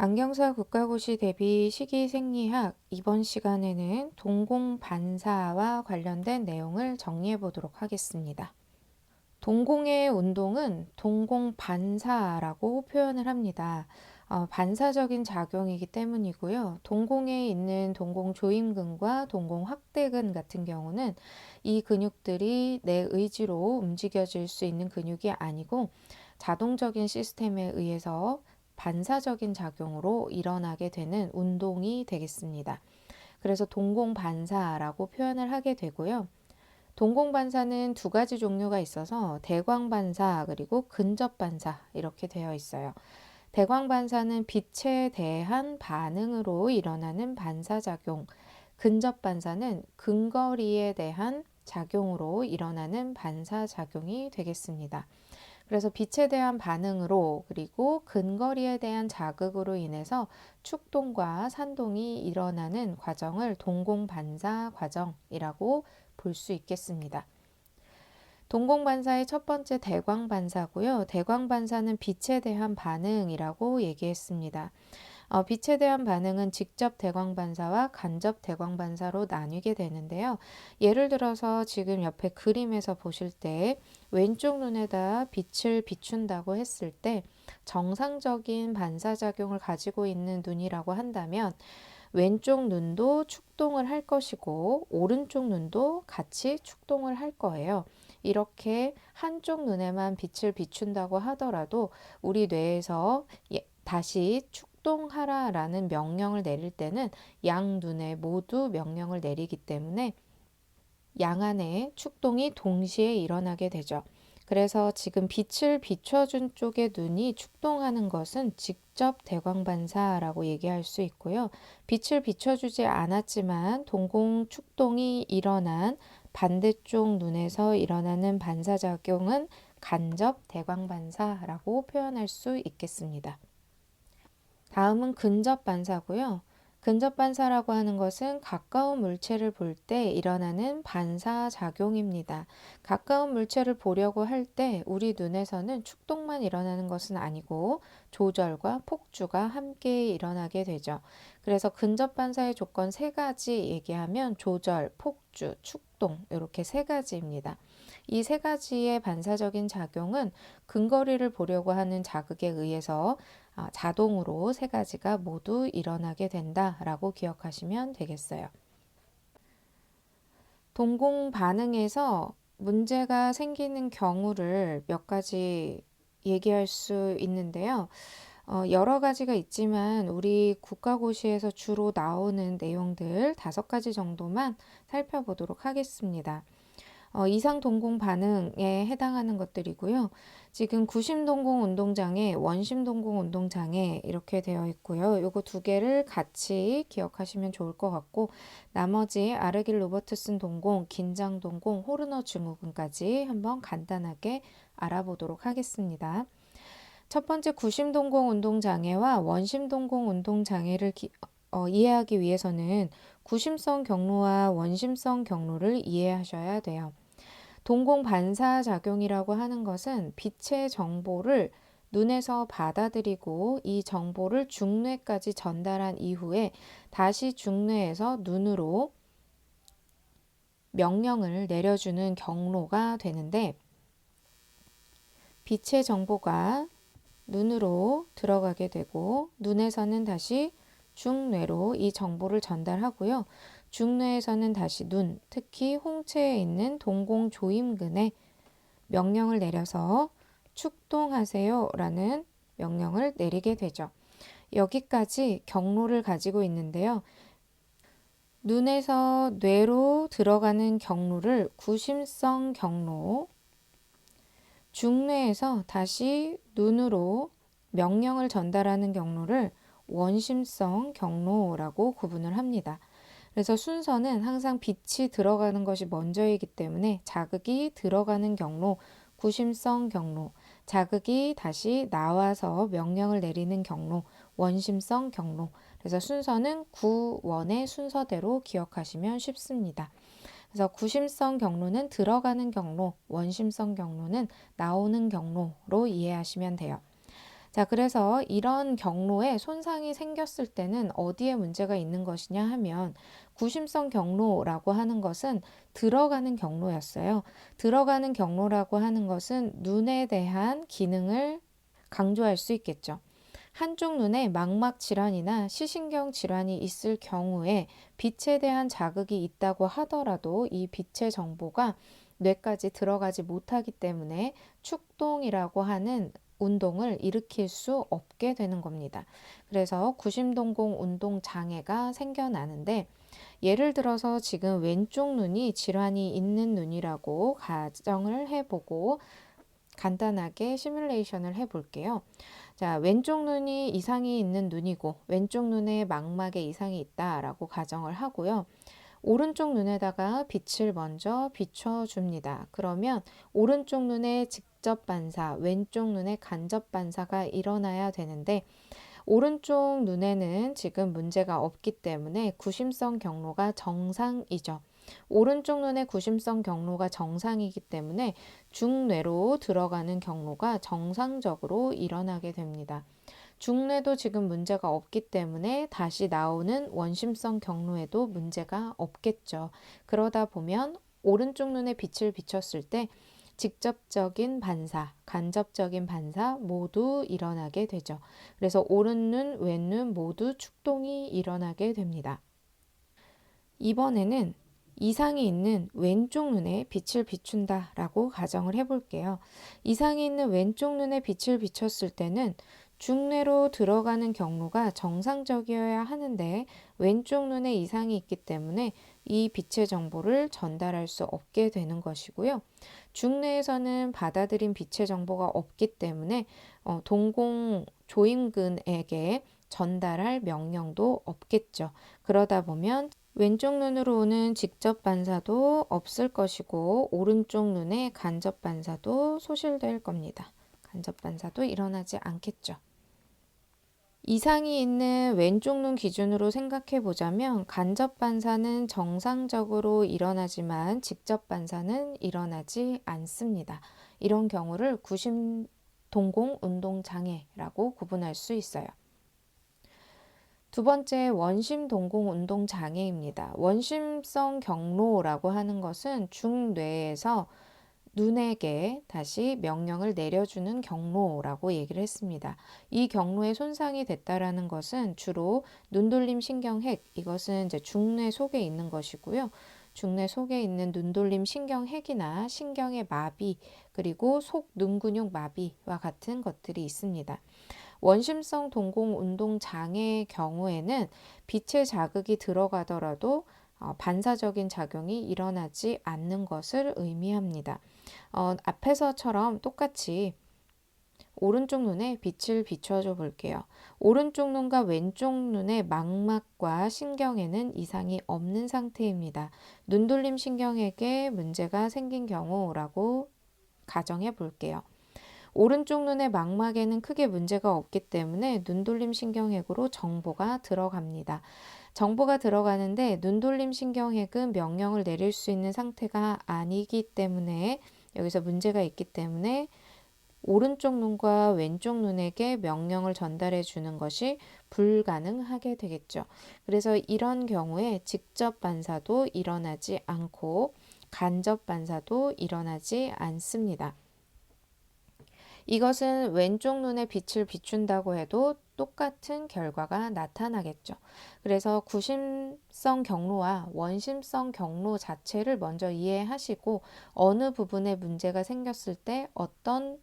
안경사 국가고시 대비 식이생리학 이번 시간에는 동공반사와 관련된 내용을 정리해 보도록 하겠습니다. 동공의 운동은 동공반사라고 표현을 합니다. 반사적인 작용이기 때문이고요. 동공에 있는 동공조임근과 동공확대근 같은 경우는 이 근육들이 내 의지로 움직여질 수 있는 근육이 아니고 자동적인 시스템에 의해서 반사적인 작용으로 일어나게 되는 운동이 되겠습니다. 그래서 동공반사라고 표현을 하게 되고요. 동공반사는 두 가지 종류가 있어서 대광반사 그리고 근접반사 이렇게 되어 있어요. 대광반사는 빛에 대한 반응으로 일어나는 반사작용, 근접반사는 근거리에 대한 작용으로 일어나는 반사작용이 되겠습니다. 그래서 빛에 대한 반응으로 그리고 근거리에 대한 자극으로 인해서 축동과 산동이 일어나는 과정을 동공반사 과정이라고 볼 수 있겠습니다. 동공반사의 첫 번째 대광반사고요. 대광반사는 빛에 대한 반응이라고 얘기했습니다. 빛에 대한 반응은 직접 대광반사와 간접 대광반사로 나뉘게 되는데요. 예를 들어서 지금 옆에 그림에서 보실 때 왼쪽 눈에다 빛을 비춘다고 했을 때 정상적인 반사작용을 가지고 있는 눈이라고 한다면 왼쪽 눈도 축동을 할 것이고 오른쪽 눈도 같이 축동을 할 거예요. 이렇게 한쪽 눈에만 빛을 비춘다고 하더라도 우리 뇌에서 다시 축동하라라는 명령을 내릴 때는 양 눈에 모두 명령을 내리기 때문에 양안의 축동이 동시에 일어나게 되죠. 그래서 지금 빛을 비춰준 쪽의 눈이 축동하는 것은 직접 대광반사라고 얘기할 수 있고요. 빛을 비춰주지 않았지만 동공 축동이 일어난 반대쪽 눈에서 일어나는 반사작용은 간접 대광반사라고 표현할 수 있겠습니다. 다음은 근접 반사고요. 근접 반사라고 하는 것은 가까운 물체를 볼 때 일어나는 반사작용입니다. 가까운 물체를 보려고 할 때 우리 눈에서는 축동만 일어나는 것은 아니고 조절과 폭주가 함께 일어나게 되죠. 그래서 근접 반사의 조건 세 가지 얘기하면 조절, 폭주, 축동 이렇게 세 가지입니다. 이 세 가지의 반사적인 작용은 근거리를 보려고 하는 자극에 의해서 자동으로 세 가지가 모두 일어나게 된다라고 기억하시면 되겠어요. 동공 반응에서 문제가 생기는 경우를 몇 가지 얘기할 수 있는데요. 여러 가지가 있지만 우리 국가고시에서 주로 나오는 내용들 5가지 정도만 살펴보도록 하겠습니다. 이상 동공 반응에 해당하는 것들이고요. 지금 구심 동공 운동장애, 원심 동공 운동장애 이렇게 되어 있고요. 요거 두 개를 같이 기억하시면 좋을 것 같고 나머지 아르길 로버트슨 동공, 긴장 동공, 호르너 증후군까지 한번 간단하게 알아보도록 하겠습니다. 첫 번째 구심 동공 운동장애와 원심 동공 운동장애를 이해하기 위해서는 구심성 경로와 원심성 경로를 이해하셔야 돼요. 동공 반사작용이라고 하는 것은 빛의 정보를 눈에서 받아들이고 이 정보를 중뇌까지 전달한 이후에 다시 중뇌에서 눈으로 명령을 내려주는 경로가 되는데 빛의 정보가 눈으로 들어가게 되고 눈에서는 다시 중뇌로 이 정보를 전달하고요. 중뇌에서는 다시 눈, 특히 홍채에 있는 동공조임근에 명령을 내려서 축동하세요 라는 명령을 내리게 되죠. 여기까지 경로를 가지고 있는데요. 눈에서 뇌로 들어가는 경로를 구심성 경로, 중뇌에서 다시 눈으로 명령을 전달하는 경로를 원심성 경로라고 구분을 합니다. 그래서 순서는 항상 빛이 들어가는 것이 먼저이기 때문에 자극이 들어가는 경로, 구심성 경로, 자극이 다시 나와서 명령을 내리는 경로, 원심성 경로. 그래서 순서는 구원의 순서대로 기억하시면 쉽습니다. 그래서 구심성 경로는 들어가는 경로, 원심성 경로는 나오는 경로로 이해하시면 돼요. 자, 그래서 이런 경로에 손상이 생겼을 때는 어디에 문제가 있는 것이냐 하면 구심성 경로라고 하는 것은 들어가는 경로였어요. 들어가는 경로라고 하는 것은 눈에 대한 기능을 강조할 수 있겠죠. 한쪽 눈에 망막 질환이나 시신경 질환이 있을 경우에 빛에 대한 자극이 있다고 하더라도 이 빛의 정보가 뇌까지 들어가지 못하기 때문에 축동이라고 하는 운동을 일으킬 수 없게 되는 겁니다. 그래서 구심동공 운동 장애가 생겨나는데, 예를 들어서 지금 왼쪽 눈이 질환이 있는 눈이라고 가정을 해보고 간단하게 시뮬레이션을 해볼게요. 자, 왼쪽 눈이 이상이 있는 눈이고 왼쪽 눈에 망막에 이상이 있다라고 가정을 하고요. 오른쪽 눈에다가 빛을 먼저 비춰줍니다. 그러면 오른쪽 눈에 직접 반사, 왼쪽 눈에 간접 반사가 일어나야 되는데, 오른쪽 눈에는 지금 문제가 없기 때문에 구심성 경로가 정상이죠. 오른쪽 눈의 구심성 경로가 정상이기 때문에 중뇌로 들어가는 경로가 정상적으로 일어나게 됩니다. 중뇌도 지금 문제가 없기 때문에 다시 나오는 원심성 경로에도 문제가 없겠죠. 그러다 보면 오른쪽 눈에 빛을 비췄을 때 직접적인 반사, 간접적인 반사 모두 일어나게 되죠. 그래서 오른눈, 왼눈 모두 축동이 일어나게 됩니다. 이번에는 이상이 있는 왼쪽 눈에 빛을 비춘다 라고 가정을 해볼게요. 이상이 있는 왼쪽 눈에 빛을 비췄을 때는 중뇌로 들어가는 경로가 정상적이어야 하는데 왼쪽 눈에 이상이 있기 때문에 이 빛의 정보를 전달할 수 없게 되는 것이고요. 중뇌에서는 받아들인 빛의 정보가 없기 때문에 동공 조임근에게 전달할 명령도 없겠죠. 그러다 보면 왼쪽 눈으로 오는 직접 반사도 없을 것이고 오른쪽 눈의 간접 반사도 소실될 겁니다. 간접 반사도 일어나지 않겠죠. 이상이 있는 왼쪽 눈 기준으로 생각해 보자면 간접 반사는 정상적으로 일어나지만 직접 반사는 일어나지 않습니다. 이런 경우를 구심 동공 운동 장애라고 구분할 수 있어요. 두 번째, 원심 동공 운동 장애입니다. 원심성 경로라고 하는 것은 중뇌에서 눈에게 다시 명령을 내려주는 경로라고 얘기를 했습니다. 이 경로에 손상이 됐다라는 것은 주로 눈돌림 신경핵, 이것은 이제 중뇌 속에 있는 것이고요. 중뇌 속에 있는 눈돌림 신경핵이나 신경의 마비, 그리고 속 눈근육 마비와 같은 것들이 있습니다. 원심성 동공 운동 장애의 경우에는 빛의 자극이 들어가더라도 반사적인 작용이 일어나지 않는 것을 의미합니다. 앞에서처럼 똑같이 오른쪽 눈에 빛을 비춰줘 볼게요. 오른쪽 눈과 왼쪽 눈의 망막과 신경에는 이상이 없는 상태입니다. 눈돌림 신경에게 문제가 생긴 경우라고 가정해 볼게요. 오른쪽 눈의 망막에는 크게 문제가 없기 때문에 눈돌림 신경핵으로 정보가 들어갑니다. 정보가 들어가는데 눈돌림 신경핵은 명령을 내릴 수 있는 상태가 아니기 때문에, 여기서 문제가 있기 때문에 오른쪽 눈과 왼쪽 눈에게 명령을 전달해 주는 것이 불가능하게 되겠죠. 그래서 이런 경우에 직접 반사도 일어나지 않고 간접 반사도 일어나지 않습니다. 이것은 왼쪽 눈에 빛을 비춘다고 해도 똑같은 결과가 나타나겠죠. 그래서 구심성 경로와 원심성 경로 자체를 먼저 이해하시고 어느 부분에 문제가 생겼을 때 어떤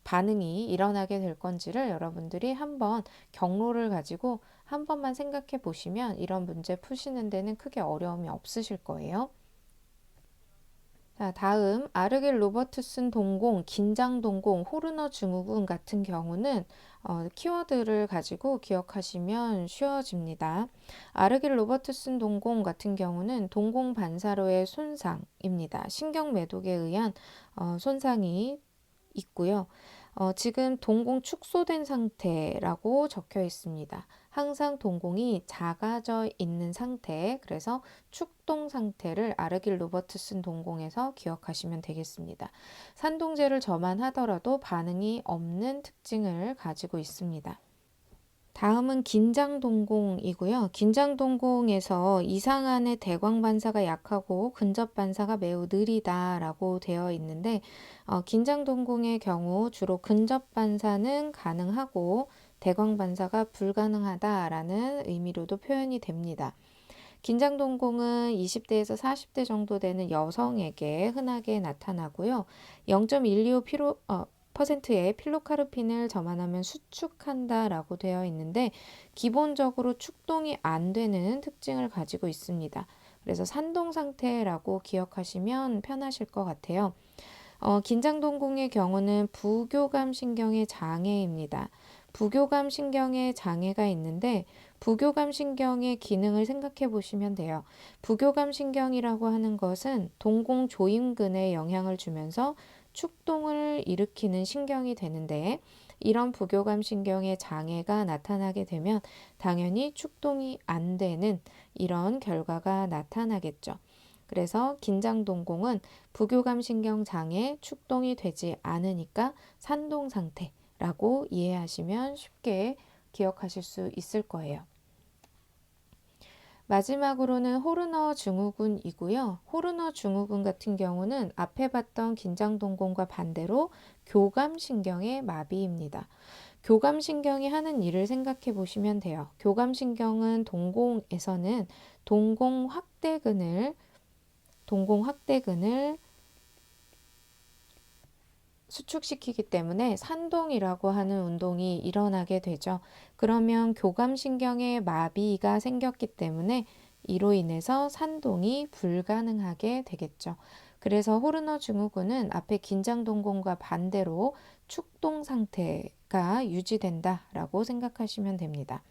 반응이 일어나게 될 건지를 여러분들이 한번 경로를 가지고 한 번만 생각해 보시면 이런 문제 푸시는 데는 크게 어려움이 없으실 거예요. 자, 다음 아르겔 로버트슨 동공, 긴장 동공, 호르너 증후군 같은 경우는 키워드를 가지고 기억하시면 쉬워집니다. 아르겔 로버트슨 동공 같은 경우는 동공 반사로의 손상입니다. 신경 매독에 의한 손상이 있고요. 지금 동공 축소된 상태라고 적혀 있습니다. 항상 동공이 작아져 있는 상태, 그래서 축동 상태를 아르길 로버트슨 동공에서 기억하시면 되겠습니다. 산동제를 저만하더라도 반응이 없는 특징을 가지고 있습니다. 다음은 긴장동공이고요. 긴장동공에서 이상안의 대광반사가 약하고 근접반사가 매우 느리다라고 되어 있는데 긴장동공의 경우 주로 근접반사는 가능하고 대광반사가 불가능하다라는 의미로도 표현이 됩니다. 긴장동공은 20대에서 40대 정도 되는 여성에게 흔하게 나타나고요. 0.125%의 필로카르핀을 점안하면 수축한다라고 되어 있는데 기본적으로 축동이 안 되는 특징을 가지고 있습니다. 그래서 산동 상태라고 기억하시면 편하실 것 같아요. 긴장동공의 경우는 부교감 신경의 장애입니다. 부교감 신경의 장애가 있는데 부교감 신경의 기능을 생각해 보시면 돼요. 부교감 신경이라고 하는 것은 동공 조임근에 영향을 주면서 축동을 일으키는 신경이 되는데 이런 부교감 신경의 장애가 나타나게 되면 당연히 축동이 안 되는 이런 결과가 나타나겠죠. 그래서 긴장동공은 부교감 신경 장애, 축동이 되지 않으니까 산동 상태라고 이해하시면 쉽게 기억하실 수 있을 거예요. 마지막으로는 호르너 증후군이고요. 호르너 증후군 같은 경우는 앞에 봤던 긴장동공과 반대로 교감신경의 마비입니다. 교감신경이 하는 일을 생각해 보시면 돼요. 교감신경은 동공에서는 동공 확대근을 수축시키기 때문에 산동이라고 하는 운동이 일어나게 되죠. 그러면 교감신경의 마비가 생겼기 때문에 이로 인해서 산동이 불가능하게 되겠죠. 그래서 호르너 증후군은 앞에 긴장동공과 반대로 축동 상태가 유지된다라고 생각하시면 됩니다.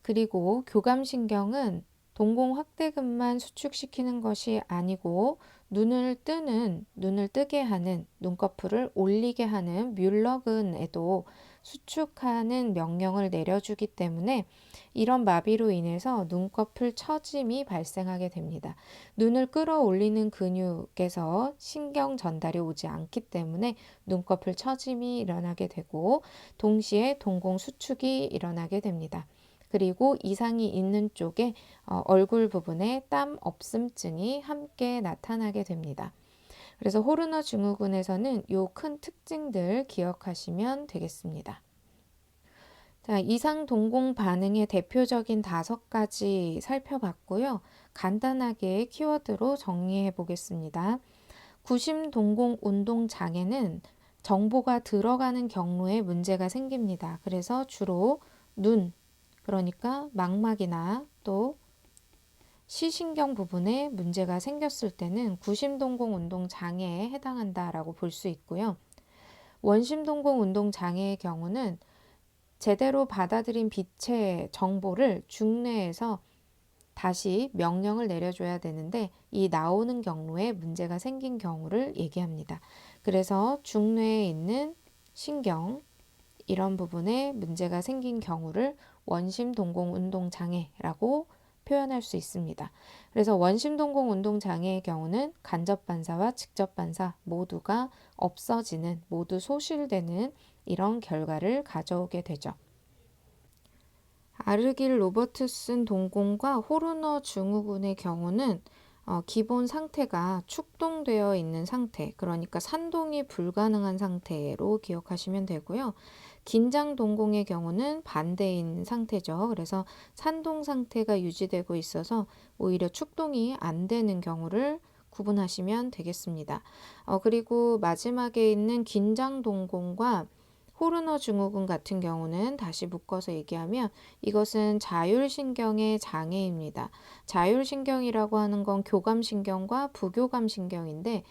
그리고 교감신경은 동공 확대근만 수축시키는 것이 아니고 눈을 뜨게 하는, 눈꺼풀을 올리게 하는 뮬러근에도 수축하는 명령을 내려주기 때문에 이런 마비로 인해서 눈꺼풀 처짐이 발생하게 됩니다. 눈을 끌어올리는 근육에서 신경 전달이 오지 않기 때문에 눈꺼풀 처짐이 일어나게 되고 동시에 동공 수축이 일어나게 됩니다. 그리고 이상이 있는 쪽에 얼굴 부분에 땀 없음증이 함께 나타나게 됩니다. 그래서 호르너 증후군에서는 요 큰 특징들 기억하시면 되겠습니다. 자, 이상 동공 반응의 대표적인 5가지 살펴봤고요. 간단하게 키워드로 정리해 보겠습니다. 구심 동공 운동 장애는 정보가 들어가는 경로에 문제가 생깁니다. 그래서 주로 눈, 그러니까 망막이나 또 시신경 부분에 문제가 생겼을 때는 구심동공 운동 장애에 해당한다라고 볼 수 있고요. 원심동공 운동 장애의 경우는 제대로 받아들인 빛의 정보를 중뇌에서 다시 명령을 내려줘야 되는데 이 나오는 경로에 문제가 생긴 경우를 얘기합니다. 그래서 중뇌에 있는 신경, 이런 부분에 문제가 생긴 경우를 원심동공 운동 장애라고 표현할 수 있습니다. 그래서 원심동공 운동 장애의 경우는 간접반사와 직접반사 모두가 없어지는, 모두 소실되는 이런 결과를 가져오게 되죠. 아르길 로버트슨 동공과 호르너 증후군의 경우는 기본 상태가 축동되어 있는 상태, 그러니까 산동이 불가능한 상태로 기억하시면 되고요. 긴장 동공의 경우는 반대인 상태죠. 그래서 산동 상태가 유지되고 있어서 오히려 축동이 안 되는 경우를 구분하시면 되겠습니다. 그리고 마지막에 있는 긴장 동공과 호르너 증후군 같은 경우는 다시 묶어서 얘기하면 이것은 자율신경의 장애입니다. 자율신경이라고 하는 건 교감신경과 부교감신경인데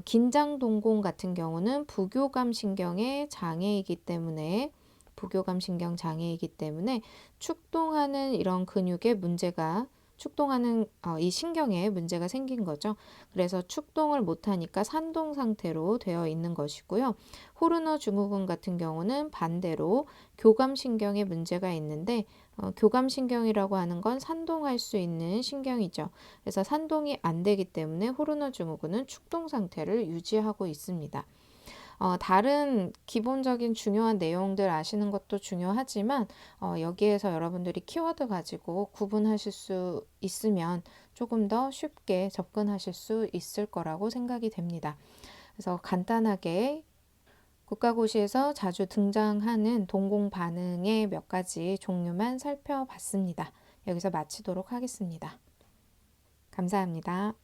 긴장동공 같은 경우는 부교감신경의 장애이기 때문에 부교감신경 장애이기 때문에 축동하는 이런 근육에 문제가 축동하는 이 신경에 문제가 생긴 거죠. 그래서 축동을 못하니까 산동 상태로 되어 있는 것이고요. 호르너 증후군 같은 경우는 반대로 교감신경에 문제가 있는데 교감신경이라고 하는 건 산동할 수 있는 신경이죠. 그래서 산동이 안 되기 때문에 호르너 증후군은 축동 상태를 유지하고 있습니다. 다른 기본적인 중요한 내용들 아시는 것도 중요하지만 여기에서 여러분들이 키워드 가지고 구분하실 수 있으면 조금 더 쉽게 접근하실 수 있을 거라고 생각이 됩니다. 그래서 간단하게 국가고시에서 자주 등장하는 동공 반응의 몇 가지 종류만 살펴봤습니다. 여기서 마치도록 하겠습니다. 감사합니다.